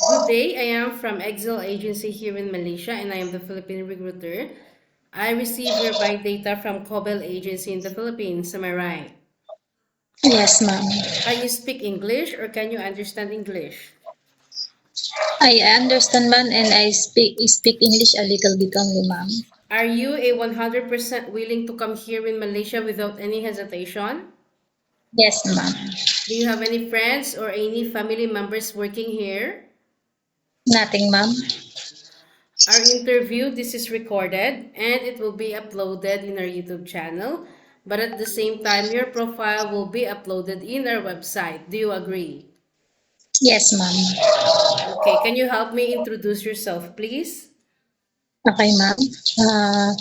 Good day. I am from Exile Agency here in Malaysia and I am the Philippine recruiter. I receive your bike data from Cobel Agency in the Philippines. Am I right? Yes, ma'am. Can you speak English or can you understand English? I understand, ma'am, and I speak English a little bit only, ma'am. Are you a 100% willing to come here in Malaysia without any hesitation? Yes, ma'am. Do you have any friends or any family members working here? Nothing, ma'am. Our interview, this is recorded and it will be uploaded in our YouTube channel. But at the same time, your profile will be uploaded in our website. Do you agree? Yes, ma'am. Okay, can you help me introduce yourself, please? Okay, ma'am. Uh,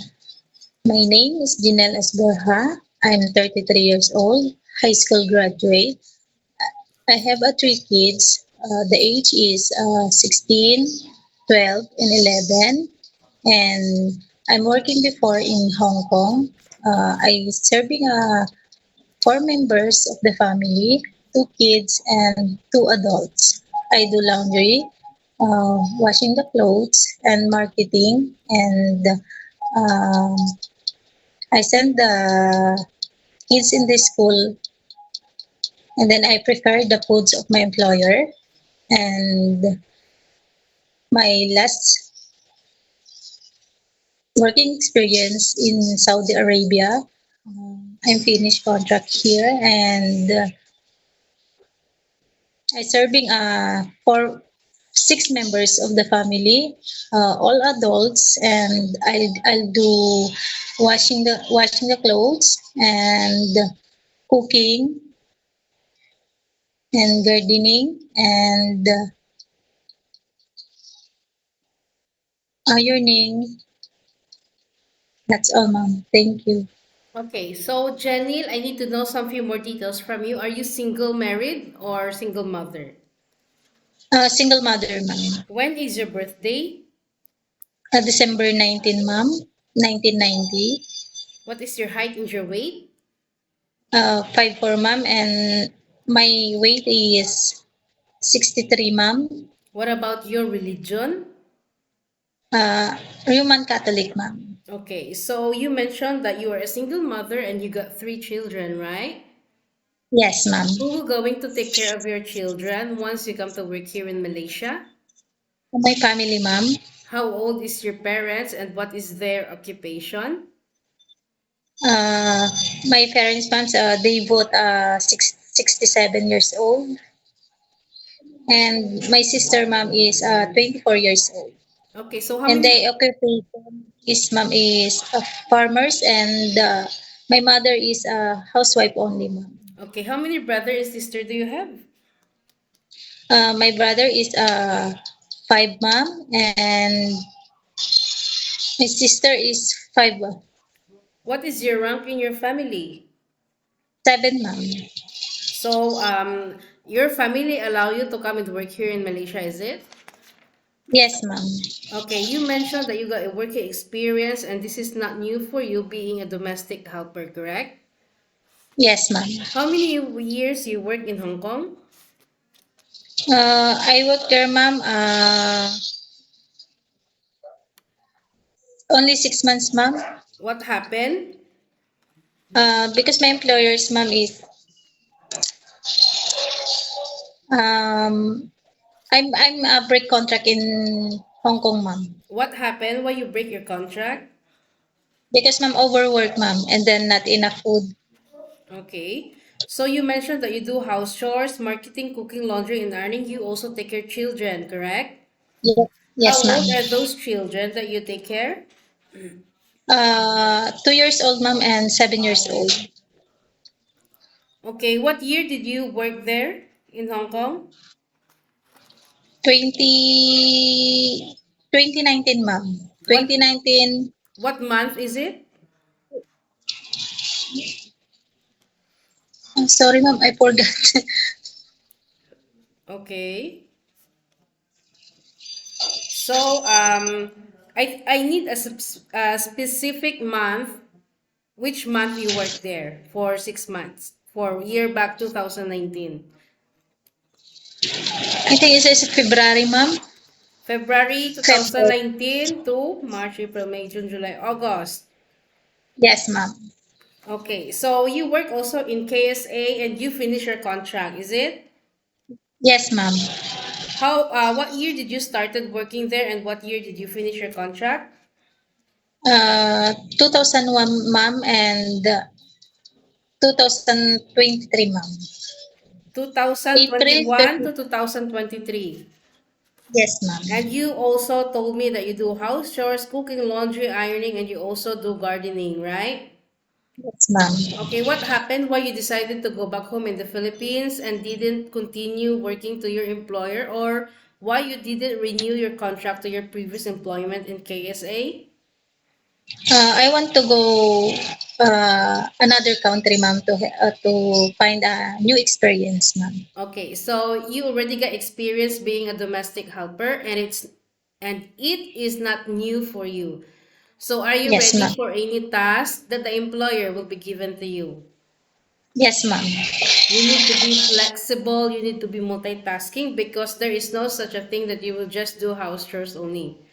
my name is Janelle Esborja. I'm 33 years old, high school graduate. I have three kids. The age is 16, 12, and 11. And I'm working before in Hong Kong. I serving four members of the family, two kids and two adults. I do laundry, washing the clothes, and marketing. And um, I send the kids in the school, and then I prepare the foods of my employer. And my last working experience in Saudi Arabia, I'm finished contract here, and I serving for six members of the family, all adults, and I'll do washing the clothes and cooking and gardening and ironing. That's all, ma'am. Thank you. Okay, so Janil, I need to know some few more details from you. Are you single, married, or single mother? Single mother, ma'am. When is your birthday? December 19, ma'am. 1990. What is your height and your weight? 5'4", ma'am, and my weight is 63, ma'am. What about your religion? Uh, Roman Catholic, ma'am. Okay, so you mentioned that you are a single mother and you got three children, right? Yes, ma'am. Who will going to take care of your children once you come to work here in Malaysia? My family, ma'am. How old is your parents and what is their occupation? Uh, my parents, ma'am, they both 67 years old. And my sister, ma'am, is 24 years old. Okay, so how And many the occupation is, ma'am, is farmers. And my mother is a housewife only, ma'am. okay, how many brother and sister do you have? My brother is five, ma'am. And my sister is five, What is your rank in your family? seven, ma'am. So, your family allow you to come and work here in Malaysia, is it? Yes, ma'am. Okay, you mentioned that you got a working experience and this is not new for you being a domestic helper, correct? Yes, ma'am. How many years you work in Hong Kong? I work there, ma'am. Only 6 months, ma'am. What happened? Because my employers, ma'am, is um, I'm a break contract in Hong Kong, ma'am. What happened? Why you break your contract? Because ma'am overwork, ma'am, and then not enough food. Okay. So you mentioned that you do house chores, marketing, cooking, laundry, and ironing. You also take care of children, correct? Ye- How Yes, ma'am. old are those children that you take care? 2 years old, ma'am, and 7 years old. Okay. What year did you work there in Hong Kong? 2019, ma'am. What 2019. what month is it? I'm sorry, ma'am, I forgot. Okay. So I need a specific month. Which month you work there for 6 months for year back 2019? I think it says February, ma'am. February February. 2019 to March, April, May, June, July, August. Yes, ma'am. Okay, so you work also in KSA and you finish your contract, is it? Yes, ma'am. What year did you started working there and what year did you finish your contract? 2001, ma'am, and 2023, ma'am. April 2021 30. to 2023. Yes, ma'am. And you also told me that you do house chores, cooking, laundry, ironing, and you also do gardening, right? Yes, ma'am. Okay, what happened? Why you decided to go back home in the Philippines and didn't continue working to your employer, or why you didn't renew your contract to your previous employment in KSA? I want to go another country, ma'am, to find a new experience, ma'am. Okay, so you already got experience being a domestic helper and it is not new for you. So are you Yes, ready ma'am. for any task that the employer will be given to you? Yes, ma'am. You need to be flexible, you need to be multitasking because there is no such a thing that you will just do house chores only.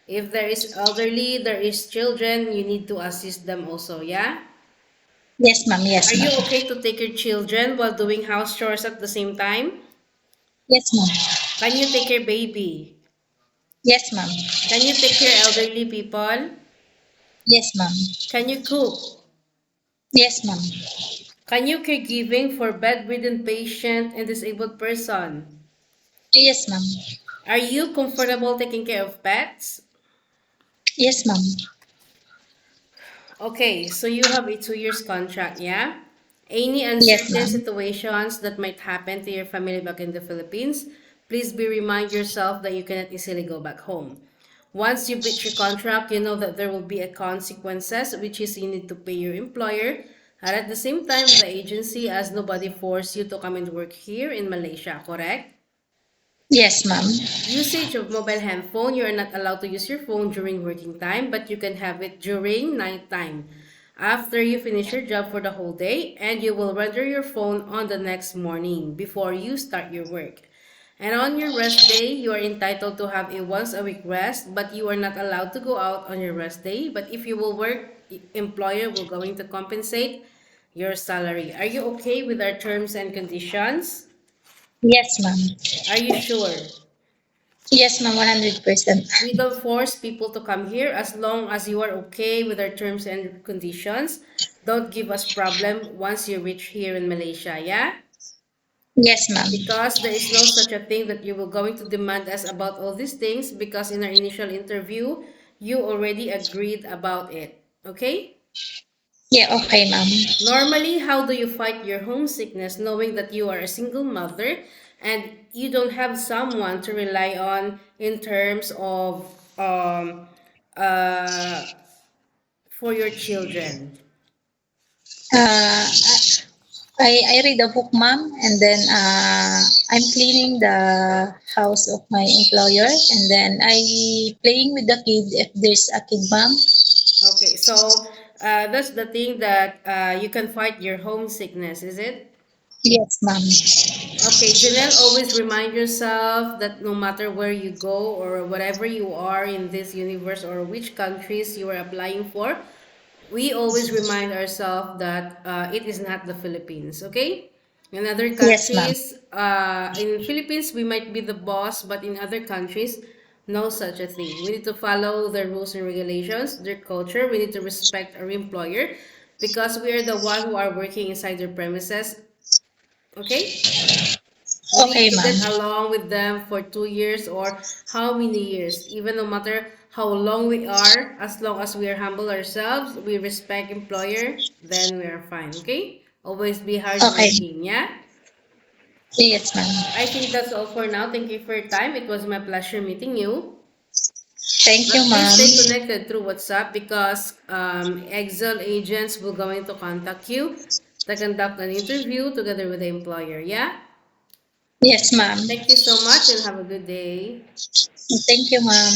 If there is elderly, there is children, you need to assist them also, yeah? Yes, ma'am. Are Yes, you ma'am. okay to take your children while doing house chores at the same time? Yes, ma'am. Can you take your baby? Yes, ma'am. Can you take care elderly people? Yes, ma'am. Can you cook? Yes, ma'am. Can you caregiving for bedridden patient and disabled person? Yes, ma'am. Are you comfortable taking care of pets? Yes, ma'am. Okay, so you have a 2 years contract, yeah? Any Yes, uncertain ma'am. situations that might happen to your family back in the Philippines, please be remind yourself that you cannot easily go back home. Once you breach your contract, you know that there will be a consequences, which is you need to pay your employer. And at the same time, the agency, as nobody forced you to come and work here in Malaysia, correct? Yes, ma'am. Usage of mobile handphone, you are not allowed to use your phone during working time, but you can have it during night time. After you finish your job for the whole day, and you will render your phone on the next morning before you start your work. And on your rest day, you are entitled to have a once a week rest, but you are not allowed to go out on your rest day. But if you will work, employer will going to compensate your salary. Are you okay with our terms and conditions? Yes, ma'am. Are you sure? Yes, ma'am. 100%. We don't force people to come here as long as you are okay with our terms and conditions. Don't give us problem once you reach here in Malaysia, yeah? Yes, ma'am. Because there is no such a thing that you will going to demand us about all these things because in our initial interview, you already agreed about it. Okay? Yeah, okay, ma'am. Normally, how do you fight your homesickness knowing that you are a single mother and you don't have someone to rely on in terms of uh, for your children? Uh, I read a book, ma'am, and then I'm cleaning the house of my employer, and then I playing with the kid if there's a kid, ma'am. Okay, so that's the thing that you can fight your homesickness, is it? Yes, ma'am. Okay, Janelle, always remind yourself that no matter where you go or whatever you are in this universe or which countries you are applying for, we always remind ourselves that it is not the Philippines, okay? In other Yes, ma'am. countries, in Philippines, we might be the boss, but in other countries, no such a thing. We need to follow the rules and regulations, their culture. We need to respect our employer because we are the one who are working inside their premises, okay? We need Okay, to ma'am. get along with them for 2 years or how many years, even no matter how long we are, as long as we are humble ourselves, we respect employer, then we are fine, okay? Always be Okay. hardworking, yeah? Yes, ma'am. I think that's all for now. Thank you for your time. It was my pleasure meeting you. Thank you, But please ma'am. stay connected through WhatsApp because Excel agents will going to contact you to conduct an interview together with the employer, yeah? Yes, ma'am. Thank you so much and have a good day. Thank you, ma'am.